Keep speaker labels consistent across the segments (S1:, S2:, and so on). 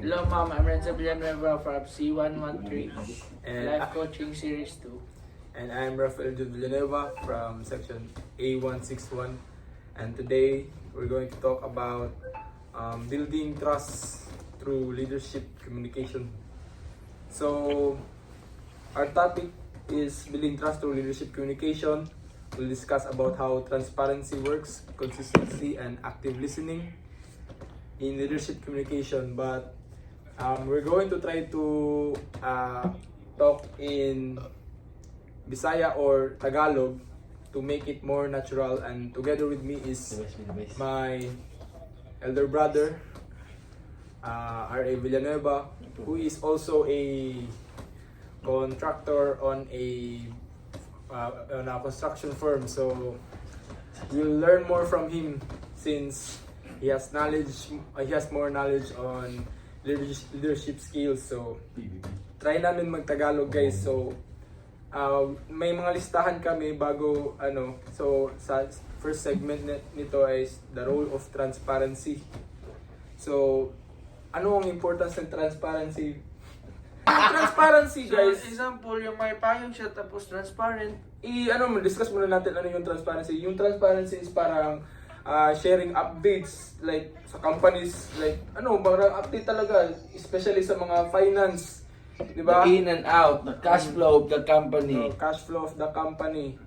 S1: Hello, ma'am. I'm Renzo Villanueva from C113
S2: And,
S1: Life Coaching Series 2.
S2: and I'm Rafael Jude Villanueva from section A161. And today we're going to talk about building trust through leadership communication. So our topic is building trust through leadership communication. We'll discuss about how transparency works, consistency, and active listening in leadership communication. But we're going to try to talk in Bisaya or Tagalog to make it more natural, and together with me is my elder brother, R.A. Villanueva, who is also a contractor on a construction firm. So we'll learn more from him since he has more knowledge on leadership skills. So try namin mag-Tagalog, guys. So may mga listahan kami bago so sa first segment nito is the role of transparency. So ano ang importance ng transparency? Transparency, guys.
S1: So, example, yung may payong siya tapos transparent.
S2: Discuss muna natin ano yung transparency. Yung transparency is parang sharing updates like sa companies, like parang update talaga, especially sa mga finance, di ba?
S3: The in and out, the cash flow of the company.
S2: Cash flow of the company.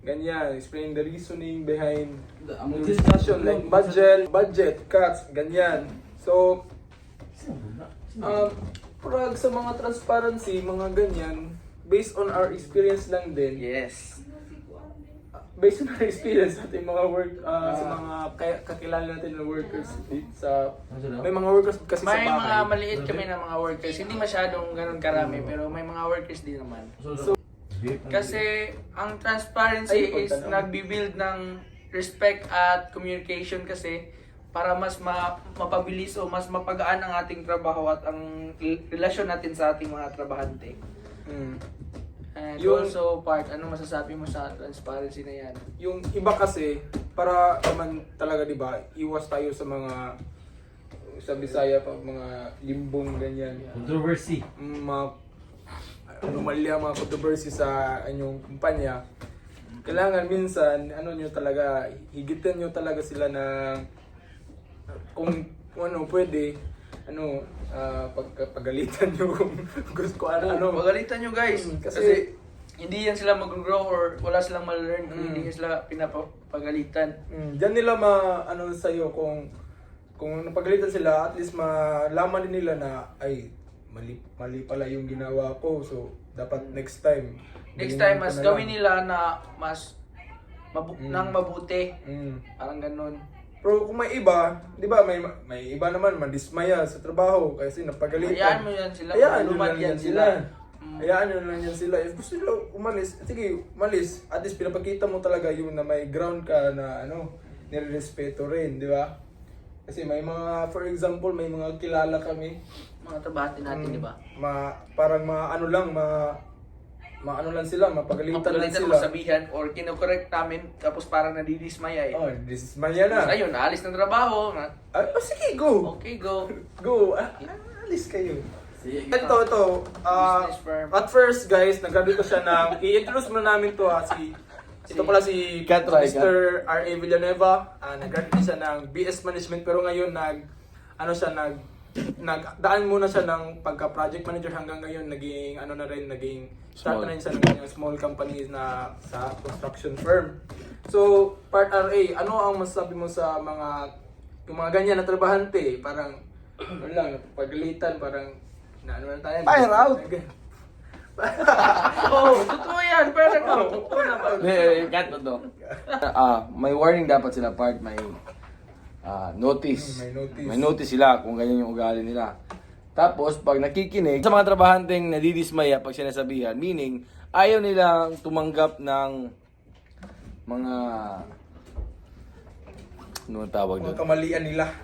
S2: Ganyan, explain the reasoning behind the discussion, like budget cuts, ganyan. So sa mga transparency, mga ganyan, based on our experience lang din.
S1: Yes.
S2: Based on our experience natin mga work, sa mga kakilala natin na workers may mga workers kasi
S1: May
S2: sa bahay.
S1: mga maliit kami na mga workers. Hindi masyadong ganun karami, pero may mga workers din naman.
S2: So,
S1: Kasi ang transparency
S2: Ay,
S1: is nagbi-build ng respect at communication kasi para mas mapabilis o mas mapagaan ang ating trabaho at ang relasyon natin sa ating mga trabahante. And also ano masasabi mo sa transparency na yan?
S2: yung iba kasi, para naman talaga, di ba, iwas tayo sa mga sa Bisaya pag mga limbong ganyan.
S3: Controversy.
S2: Mga anomalya, mga controversy sa inyong kumpanya. Kailangan minsan, nyo talaga, higitan nyo talaga sila na kung pwede, pagalitan nyo kung gusto ko
S1: Pagalitan nyo, guys. Kasi hindi yan sila mag-grow or wala silang ma-learn kung hindi sila pinapagalitan.
S2: Diyan nila sa'yo kung napagalitan sila, at least malaman din nila na ay mali pala yung ginawa ko, so dapat next time
S1: Mas gawin nila na mas nang mabuti. Parang ganun.
S2: Pero kung may iba, di ba, may iba naman madismaya sa trabaho kasi napagalitan.
S1: Hayaan mo yan sila.
S2: Hayaan nyo
S1: Lumad
S2: lang
S1: yan
S2: yan sila. Hayaan nyo lang yan sila. If gusto nyo umalis, sige, umalis. At least pinapakita mo talaga yung na may ground ka na nirespeto rin, di ba? Kasi may mga, for example, may mga kilala kami.
S1: Mga trabahante natin, di ba?
S2: Parang mapagalitan lang sila.
S1: Masabihan or kinokorek namin tapos parang nadidismaya eh.
S2: Oh, dismaya na.
S1: Tapos ayun, naalis ng trabaho.
S2: Sige, go!
S1: Okay, go.
S2: Go! Alis kayo. Ito.
S1: Business firm.
S2: At first, guys, nag-graduate ko siya ng... I-introduce muna namin to ito pala si Mr. R.A. Villanueva. Nag-graduate siya ng BS Management, pero ngayon nagdaan muna siya ng pagka-project manager hanggang ngayon naging start na rin siya ng small companies na sa construction firm. So, part RA, ano ang masasabi mo sa yung mga ganyan na trabahante? Parang pagalitan, parang tayo.
S3: Fire out!
S1: Totoo yan. Parang totoo naman.
S3: Cut to. May warning dapat sila part, may notice. May notice sila kung ganyan yung ugali nila. Tapos, pag nakikinig, sa mga trabahanteng nadidismaya pag sinasabihan, meaning, ayaw nilang tumanggap ng mga tawag doon?
S2: Mga kamalian nila.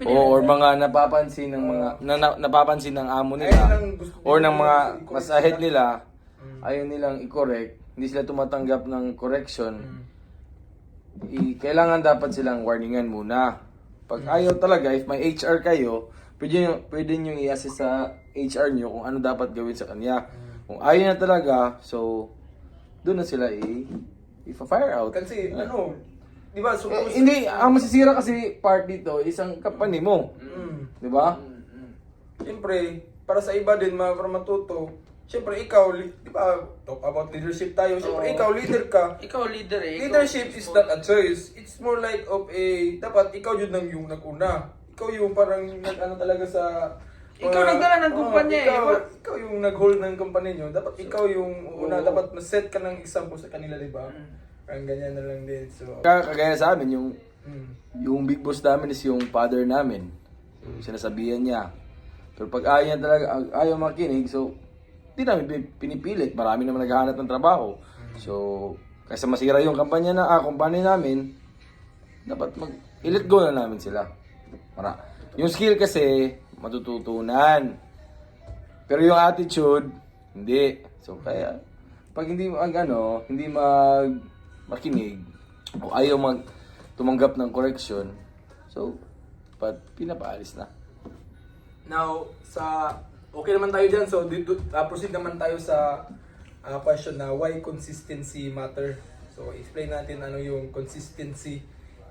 S3: Or mga napapansin ng napapansin ng amo nila or ng mga mas ahead nila, ayaw nilang i-correct, hindi sila tumatanggap ng correction. Kailangan dapat silang warningan muna. Pag ayaw talaga, if may HR kayo, pwede nyo i-assist sa HR nyo kung ano dapat gawin sa kanya. Kung ayaw na talaga, so, doon na sila i-fire out.
S2: Kasi, ano, di ba,
S3: Hindi, ang masisira kasi part dito, isang company mo. Di ba?
S2: Siyempre, para sa iba din, para matuto, siyempre, ikaw, di ba, talk about leadership tayo, siyempre,
S1: Oo.
S2: ikaw, leader ka.
S1: Ikaw leader eh.
S2: Leadership is not a choice. It's more like of dapat ikaw yun yung nag-una. Ikaw yung parang nag-ano talaga sa...
S1: Ikaw nagdala ng kumpanya eh.
S2: Ikaw yung nag-hold ng company nyo. Dapat ikaw yung una.
S1: Oo.
S2: Dapat set ka ng example sa kanila, di ba? Parang ganyan na lang din. So,
S3: Kagaya sa amin,
S2: mm.
S3: yung big boss namin is yung father namin. Sinasabihan niya. Pero pag ayaw niya talaga, ayaw makinig, so, di namin pinipilit. Marami naman naghahanap ng trabaho. So, kasi masira yung company namin, dapat i-let go na namin sila. Yung skill kasi, matututunan. Pero yung attitude, hindi. So, kaya, pag hindi makinig, o ayaw tumanggap ng correction, so, pinapaalis na.
S2: Now, okay naman tayo dyan. So, proceed naman tayo sa question na why consistency matter. So, explain natin ano yung consistency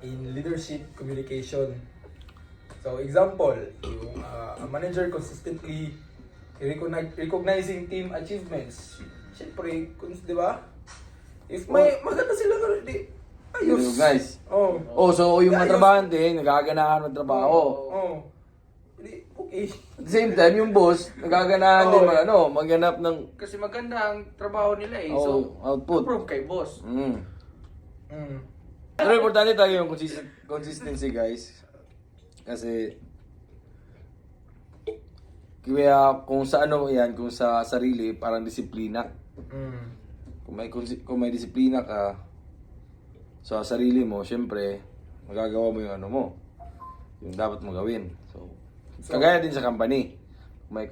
S2: in leadership communication. So, example, yung a manager consistently recognizing team achievements. Siyempre, di ba? If maganda sila di ayos.
S3: Guys.
S2: Oh.
S3: So yung mga
S2: Ayos.
S3: trabahante, nagaganahan ng trabaho.
S2: Oh. Hindi, okay.
S3: At the same time, yung boss, nagaganahan din maghanap ng
S1: Kasi maganda ang trabaho nila eh. So,
S3: output.
S1: approve kay boss.
S2: Mm.
S3: Pero importante tayo yung consistency, guys. Kasi kaya kung sa kung sa sarili, parang disiplina.
S2: Mm.
S3: Kung may disiplina ka sa sarili mo, syempre, magagawa mo yung yung dapat mo gawin. So kagaya din sa company. Kung may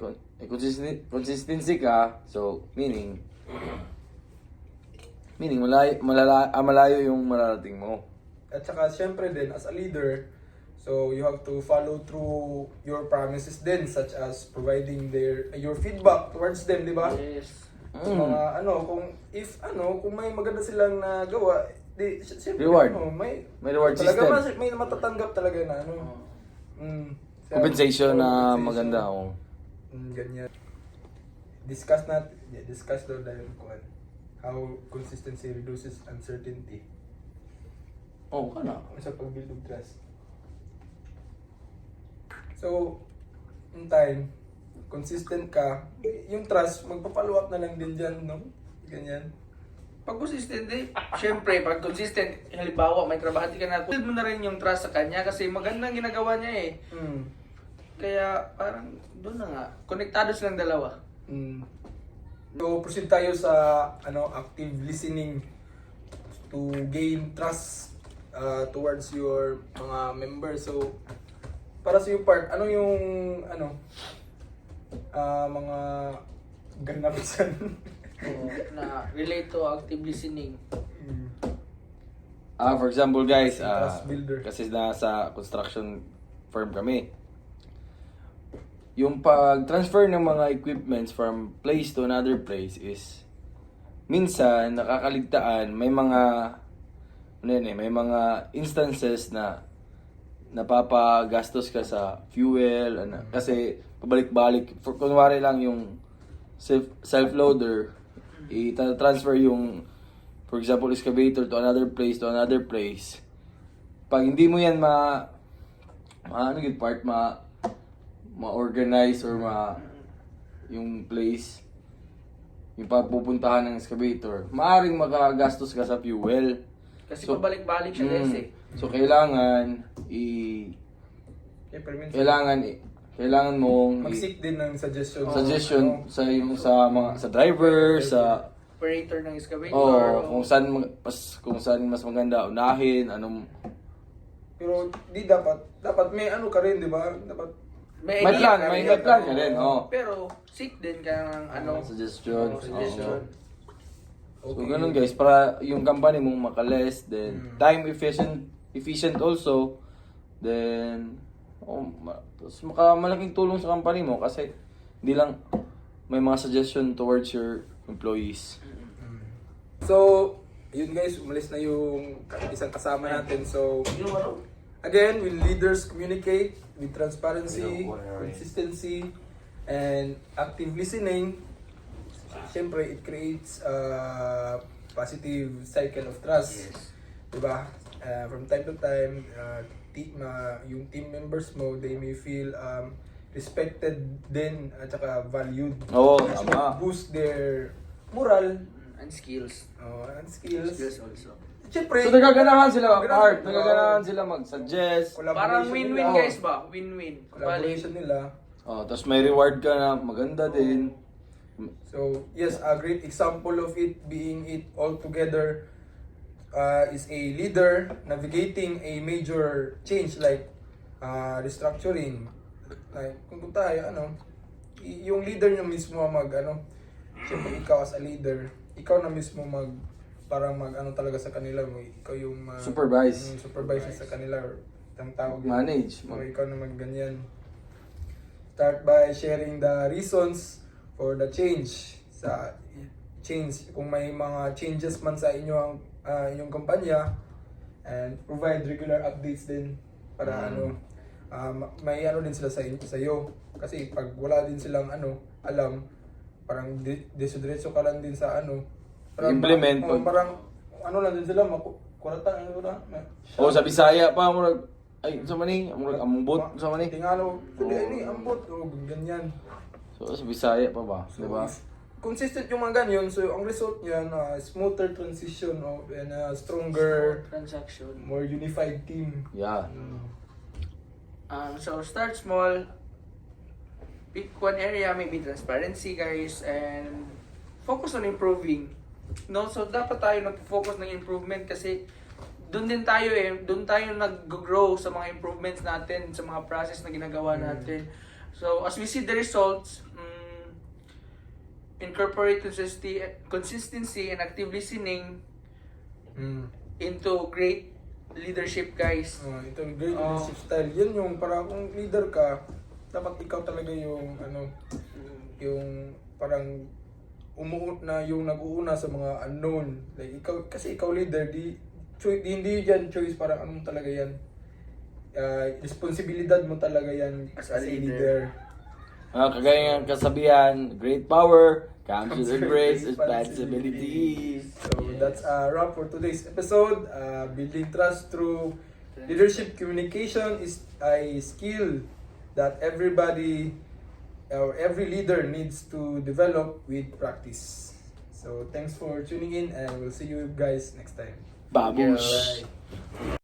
S3: consistency ka, so meaning malayo yung mararating mo.
S2: At saka syempre din as a leader, so you have to follow through your promises din, such as providing your feedback towards them, di ba?
S1: Yes.
S2: Mga kung may maganda silang nagawa, di syempre
S3: Reward.
S2: may
S3: Reward
S2: talaga
S3: system.
S2: may matatanggap talaga na
S3: Compensation na
S2: compensation.
S3: maganda.
S2: Ganyan. Discuss daw dahil how consistency reduces uncertainty sa pag-build of trust. So, in time, consistent ka, yung trust, magpa-follow up na lang din dyan, no? Ganyan.
S1: Pag consistent eh, syempre, pag consistent, halimbawa, may trabahante ka na, build mo na rin yung trust sa kanya kasi magandang ginagawa niya eh. Kaya, parang, doon na nga, konektado silang dalawa.
S2: So, proceed tayo sa active listening to gain trust towards your mga members. So, para sa yung part, ano yung mga ganap dyan?
S1: Na relate to active listening.
S3: For example, guys,
S2: Trust builder.
S3: kasi nasa construction firm kami. Yung pag-transfer ng mga equipments from place to another place is minsan nakakaligtaan, may mga instances na napapagastos ka sa fuel, kasi pabalik-balik. Kunwari lang yung self-loader, i-transfer yung, for example, excavator to another place. Pag hindi mo yan ma-organize or yung place, yung pagpupuntahan ng excavator, maaring makagastos ka sa fuel.
S1: Kasi pabalik-balik siya guys eh.
S3: So kailangan kailangan mong
S2: Mag-seek din ng suggestion.
S3: sa driver, sa
S1: Operator ng excavator.
S3: kung saan mas maganda unahin,
S2: Pero di dapat may ka rin, di ba? Dapat
S3: may
S1: idea
S3: plan ka rin,
S1: Pero, seek din ka ng
S3: suggestion.
S1: suggestion.
S3: So ganun guys, para yung company mong makales, then time efficient also, then Tapos malaking tulong sa company mo kasi hindi lang may mga suggestion towards your employees.
S2: So, yun guys, umalis na yung isang kasama natin. So, again, will leaders communicate with transparency, consistency, and active listening? Siyempre, it creates a positive cycle of trust. Diba? From time to time, yung team members mo, they may feel respected din at saka valued.
S3: Oo,
S2: Which
S3: tama.
S2: will boost their moral
S1: And skills.
S2: and skills.
S1: Skills also.
S2: Siyempre,
S3: So nagaganahan sila mag-art,
S2: Oo.
S3: nagaganahan sila mag-suggest.
S1: Parang
S2: collaboration
S1: win-win
S2: nila.
S1: guys ba? Win-win.
S2: Collaboration nila.
S3: Tapos may reward ka na maganda din.
S2: So, yes, a great example of it being it all together is a leader navigating a major change like restructuring. Like, kung tayo, yung leader nyo mismo siyempre ikaw as a leader, ikaw na mismo parang talaga sa kanila mo, ikaw yung
S3: Supervise.
S2: supervisor sa kanila or ang tawag yun.
S3: Manage.
S2: O ikaw na ganyan. Start by sharing the reasons for the change. Kung may mga changes man sa inyong kumpanya, and provide regular updates din para may din sila sa iyo. Kasi pag wala din silang alam, parang diretso ka lang din sa
S3: Implement pag-
S2: parang lang din sila kuratan
S3: Sa Bisaya pa sa mani, ambot sa mani.
S2: Tingalo, hindi ambot o ganyan.
S3: So sa Bisaya pa ba,
S2: So,
S3: di ba?
S2: if consistent yung mga ganyan, so ang result niyan, smoother transition and a stronger,
S1: Transaction.
S2: more unified team.
S3: Yeah.
S1: So start small. Pick one area, maybe transparency guys, and focus on improving. No, so dapat tayo nag-focus ng improvement kasi doon tayo nag-grow sa mga improvements natin, sa mga process na ginagawa natin. So as we see the results, incorporate consistency and active listening into great leadership guys.
S2: Ito great leadership style. Yan yung para kung leader ka, dapat ikaw talaga yung yung parang yung nag-uuna sa mga unknown. Like ikaw leader, hindi yan choice, parang talaga yan. Responsibilidad mo talaga yan as a leader.
S3: Kagaya ng kasabihan, great power comes with great responsibilities.
S2: So that's a wrap for today's episode. Building trust through leadership communication is a skill that everybody or every leader needs to develop with practice. So thanks for tuning in and we'll see you guys next time.
S3: Babush!